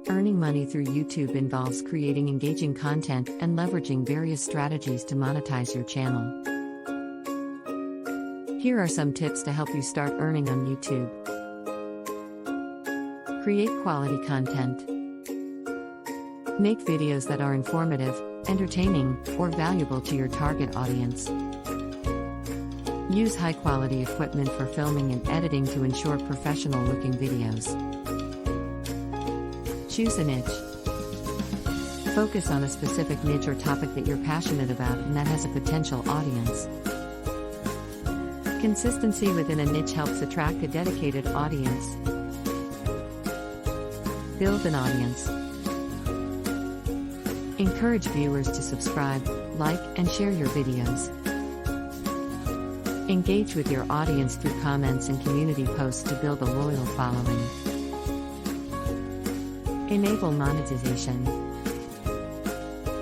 Earning money through YouTube involves creating engaging content and leveraging various strategies to monetize your channel. Here are some tips to help you start earning on YouTube. Create quality content. Make videos that are informative, entertaining, or valuable to your target audience. Use high-quality equipment for filming and editing to ensure professional-looking videos. Choose a niche. Focus on a specific niche or topic that you're passionate about and that has a potential audience. Consistency within a niche helps attract a dedicated audience. Build an audience. Encourage viewers to subscribe, like, and share your videos. Engage with your audience through comments and community posts to build a loyal following. Enable monetization.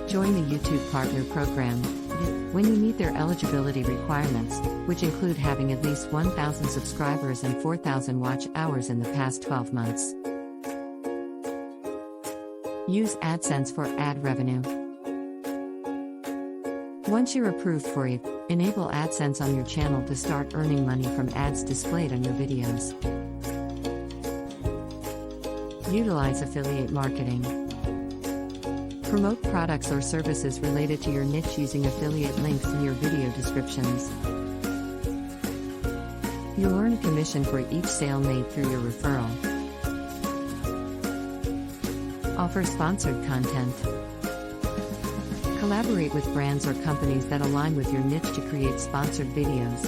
Join the YouTube Partner Program when you meet their eligibility requirements, which include having at least 1,000 subscribers and 4,000 watch hours in the past 12 months. Use AdSense for ad revenue. Once you're approved for it, enable AdSense on your channel to start earning money from ads displayed on your videos. Utilize affiliate marketing. Promote products or services related to your niche using affiliate links in your video descriptions. You'll earn a commission for each sale made through your referral. Offer sponsored content. Collaborate with brands or companies that align with your niche to create sponsored videos.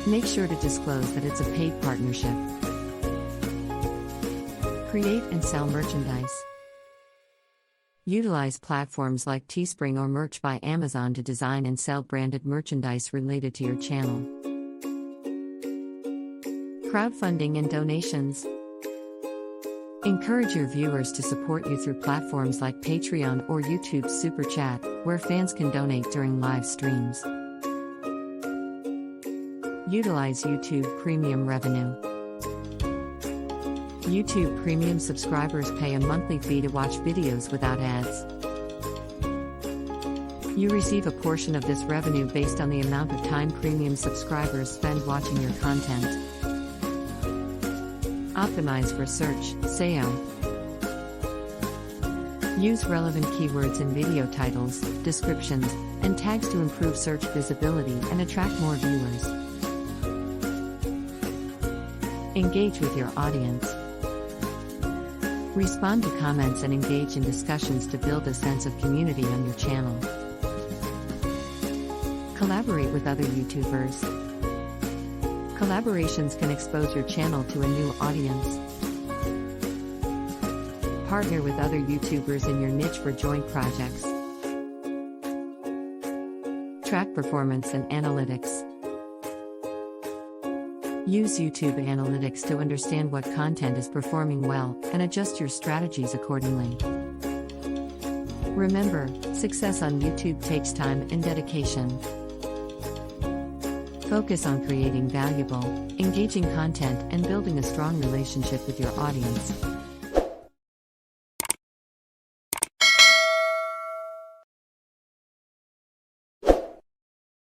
Make sure to disclose that it's a paid partnership. Create and sell merchandise. Utilize platforms like Teespring or Merch by Amazon to design and sell branded merchandise related to your channel. Crowdfunding and donations. Encourage your viewers to support you through platforms like Patreon or YouTube Super Chat, where fans can donate during live streams. Utilize YouTube Premium revenue. YouTube Premium subscribers pay a monthly fee to watch videos without ads. You receive a portion of this revenue based on the amount of time Premium subscribers spend watching your content. Optimize for search, SEO. Use relevant keywords in video titles, descriptions, and tags to improve search visibility and attract more viewers. Engage with your audience. Respond to comments and engage in discussions to build a sense of community on your channel. Collaborate with other YouTubers. Collaborations can expose your channel to a new audience. Partner with other YouTubers in your niche for joint projects. Track performance and analytics. Use YouTube Analytics to understand what content is performing well and adjust your strategies accordingly. Remember, success on YouTube takes time and dedication. Focus on creating valuable, engaging content and building a strong relationship with your audience.